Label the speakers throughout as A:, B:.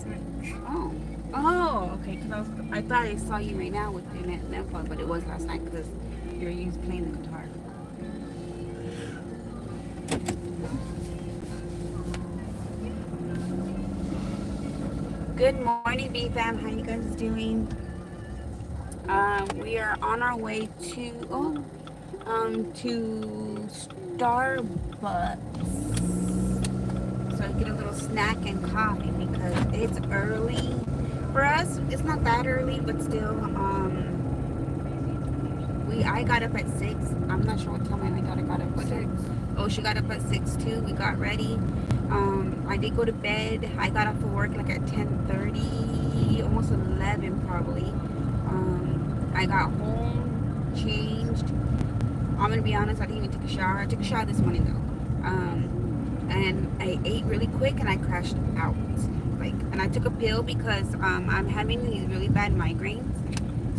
A: switch.
B: Oh. Oh, okay. Because I thought I saw you right now with your net phone, but it was last night because you were using playing the guitar. Good morning, B fam. How you guys doing? We are on our way to Starbucks. So I get a little snack and coffee because it's early. For us, it's not that early, but still, I got up at 6. I'm not sure what time my daughter got up. What
A: Six.
B: time? Oh, she got up at 6 too. We got ready. I did go to bed. I got off of work like at 10:30, almost 11 probably. I got home, changed. I'm gonna be honest, I didn't even take a shower. I took a shower this morning though. And I ate really quick and I crashed out. And I took a pill because I'm having these really bad migraines.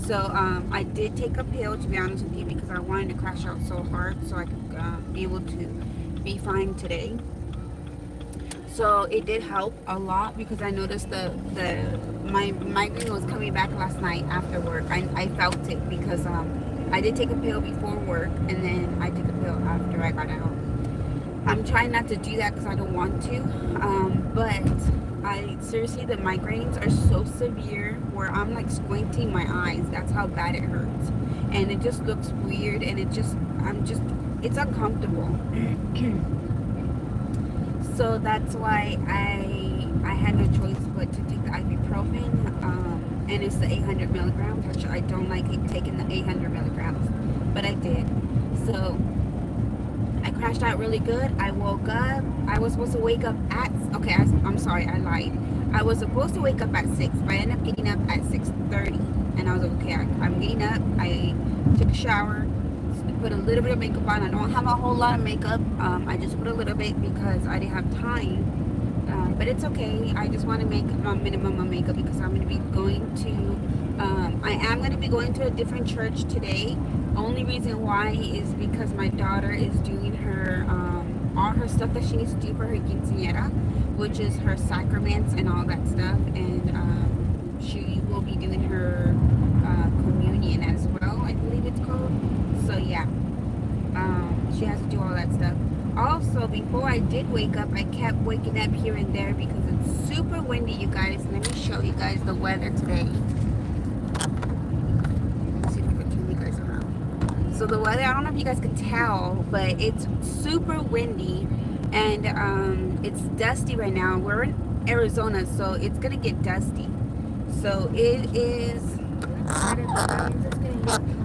B: So I did take a pill, to be honest with you, because I wanted to crash out so hard so I could be able to be fine today. So it did help a lot because I noticed my migraine was coming back last night after work. I felt it because I did take a pill before work and then I took a pill after I got out. I'm trying not to do that because I don't want to, but I seriously, the migraines are so severe where I'm like squinting my eyes. That's how bad it hurts, and it just looks weird, and it's uncomfortable. So that's why I had no choice but to take the ibuprofen, and it's the 800 milligrams, which I don't like taking the 800 milligrams, but I did. So I crashed out really good. I woke up. I was supposed to wake up at, okay, I'm sorry, I lied. I was supposed to wake up at 6, but I ended up getting up at 6:30. And I was like, okay, I'm getting up. I took a shower, put a little bit of makeup on. I don't have a whole lot of makeup. I just put a little bit because I didn't have time. But it's okay. I just want to make a minimum of makeup because I'm going to be I am going to be going to a different church today. Only reason why is because my daughter is doing her all her stuff that she needs to do for her quinceañera, which is her sacraments and all that stuff, and she will be doing her communion as well, I believe it's called. So yeah, she has to do all that stuff. Also, before I did wake up, I kept waking up here and there because it's super windy, you guys. Let me show you guys the weather today. Let's see if I can turn you guys around. So the weather, I don't know if you guys can tell, but it's super windy and it's dusty right now. We're in Arizona, so it's gonna get dusty. So it is,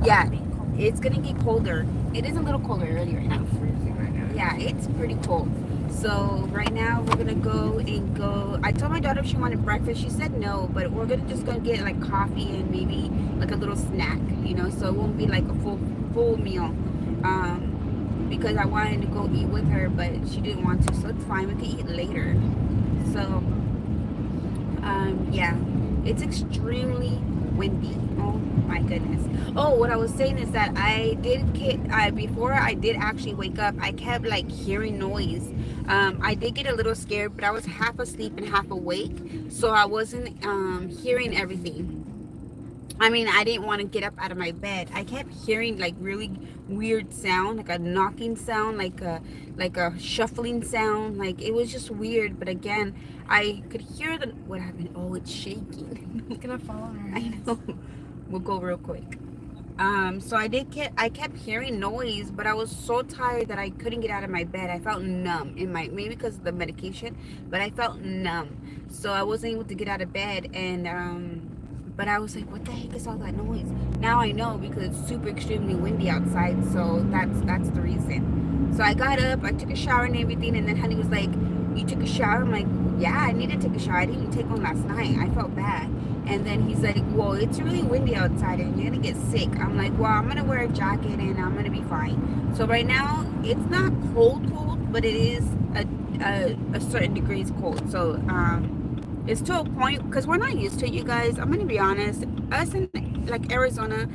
B: yeah, it's gonna get colder. It is a little colder early right now. Yeah, it's pretty cold. So right now we're gonna go. I told my daughter if she wanted breakfast. She said no, but we're just gonna get like coffee and maybe like a little snack, so it won't be like a full meal. Because I wanted to go eat with her, but she didn't want to, so it's fine. We can eat later. So yeah, it's extremely windy. Oh my goodness. Oh, what I was saying is that before I did actually wake up, I kept like hearing noise. I did get a little scared, but I was half asleep and half awake, so I wasn't hearing everything. I mean, I didn't want to get up out of my bed. I kept hearing like really weird sound, like a knocking sound, like a shuffling sound. Like it was just weird. But again, I could hear what happened. Oh, it's shaking.
A: It's gonna fall on her.
B: I know. We'll go real quick. So I kept hearing noise, but I was so tired that I couldn't get out of my bed. I felt numb maybe because of the medication, but I felt numb. So I wasn't able to get out of bed, and but I was like, what the heck is all that noise? Now I know because it's super extremely windy outside, so that's the reason. So I got up, I took a shower and everything, and then honey was like, you took a shower? I'm like, yeah, I need to take a shower. I didn't even take one last night. I felt bad. And then he's like, well, it's really windy outside and you're gonna get sick. I'm like, well, I'm gonna wear a jacket and I'm gonna be fine. So right now it's not cold, but it is a certain degrees cold. So it's to a point because we're not used to it, you guys. I'm gonna be honest. Us in like Arizona,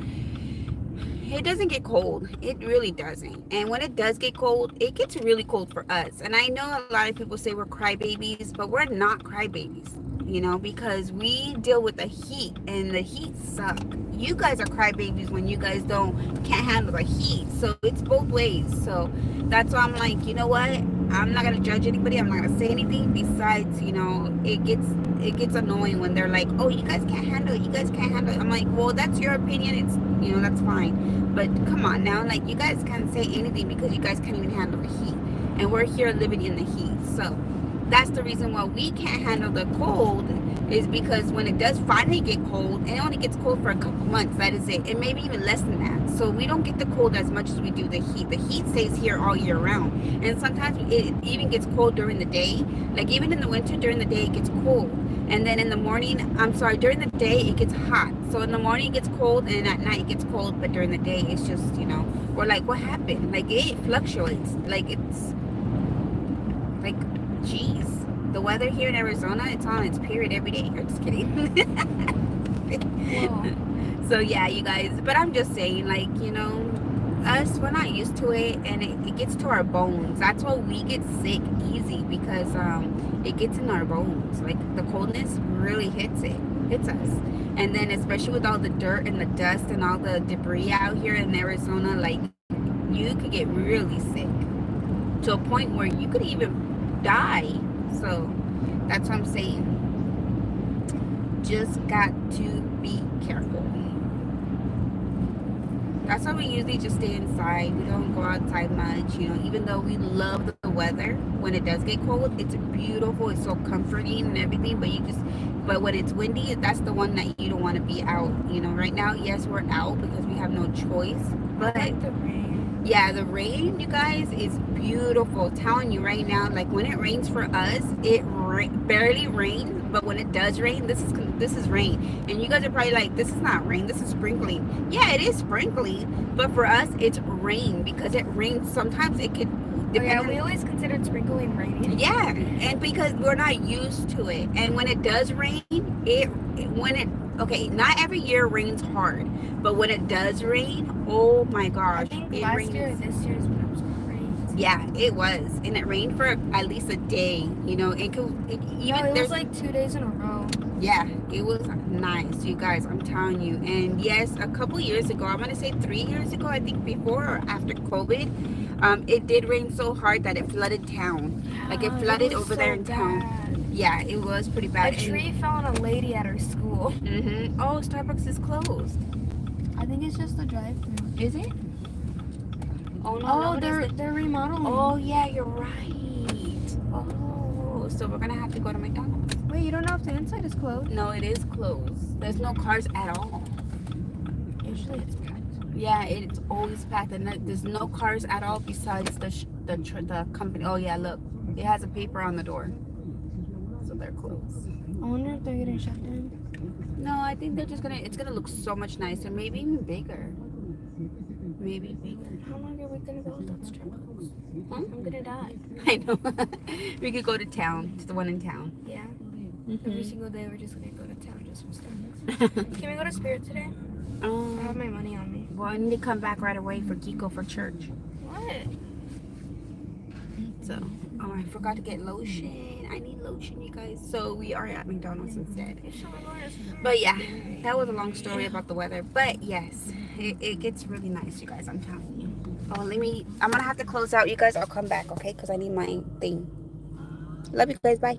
B: it doesn't get cold. It really doesn't. And when it does get cold, it gets really cold for us. And I know a lot of people say we're crybabies, but we're not crybabies. you know, because we deal with the heat, and the heat suck. You guys are crybabies when you guys can't handle the heat. So it's both ways. So that's why I'm like, you know what? I'm not gonna judge anybody. I'm not gonna say anything. Besides, you know, it gets annoying when they're like, oh, you guys can't handle it. You guys can't handle it. I'm like, well, that's your opinion. It's, you know, that's fine. But come on now, like, you guys can't say anything because you guys can't even handle the heat, and we're here living in the heat. So that's the reason why we can't handle the cold, is because when it does finally get cold, and it only gets cold for a couple months, that is it, and maybe even less than that. So we don't get the cold as much as we do the heat. The heat stays here all year round, and sometimes it even gets cold during the day. Like even in the winter, during the day it gets cold, and then in the morning, during the day it gets hot. So in the morning it gets cold, and at night it gets cold, but during the day it's just, you know, we're like, what happened? Like it fluctuates. Like it's like, jeez, the weather here in Arizona, it's on its period every day. I'm just kidding. So yeah, you guys, but I'm just saying, like, you know, us, we're not used to it, and it gets to our bones. That's why we get sick easy, because it gets in our bones. Like the coldness really hits us. And then especially with all the dirt and the dust and all the debris out here in Arizona, like you could get really sick to a point where you could even die. So that's what I'm saying. Just got to be careful. That's why we usually just stay inside. We don't go outside much, you know, even though we love the weather. When it does get cold, it's beautiful, it's so comforting and everything, but when it's windy, that's the one that you don't want to be out. You know, right now, yes, we're out because we have no choice, but
A: I like the rain.
B: Yeah, the rain, you guys, is beautiful. I'm telling you right now, like when it rains for us, it barely rains, but when it does rain, this is rain. And you guys are probably like, this is not rain, this is sprinkling. Yeah, it is sprinkling, but for us, it's rain, because it rains. Sometimes it could.
A: We always considered sprinkling raining.
B: Yeah, and because we're not used to it, and when it does rain, okay, not every year rains hard, but when it does rain, oh my gosh,
A: I think
B: it
A: last
B: rains.
A: year, this year is when it was crazy.
B: Yeah, it was, and it rained for at least a day. You know, it
A: was like 2 days in a row.
B: Yeah, it was nice, you guys. I'm telling you. And yes, a couple years ago, I'm gonna say 3 years ago, I think, before or after COVID, it did rain so hard that it flooded town. Like it flooded over there in town. Yeah, it was pretty bad.
A: A tree fell on a lady at her school.
B: Oh, Starbucks is closed.
A: I think it's just the drive-thru.
B: Is it? Oh no,
A: Oh, they're remodeling.
B: Oh yeah, you're right. Oh, so we're gonna have to go to McDonald's.
A: Wait, you don't know if the inside is closed?
B: No, it is closed. There's no cars at all.
A: Usually it's packed.
B: Yeah, it's always packed, and there's no cars at all besides the company. Oh yeah, look, it has a paper on the door, so they're closed.
A: I wonder if they're getting shut down.
B: No, I think they're just gonna. It's gonna look so much nicer, maybe even bigger. Maybe bigger.
A: How long are we gonna go without Starbucks?
B: Huh?
A: I'm gonna die.
B: I know. We could go to town, to the one in town.
A: Yeah. Every single day we're just gonna go to town just for Starbucks. Can we go to Spirit today? I have my money on me.
B: Well, I need to come back right away for Kiko for church.
A: What?
B: So, oh, I forgot to get lotion. I need lotion, you guys. So we are at McDonald's instead. But yeah, that was a long story about the weather. But yes, it gets really nice, you guys. I'm telling you. Oh, I'm gonna have to close out, you guys. I'll come back, okay? Because I need my thing. Love you guys. Bye.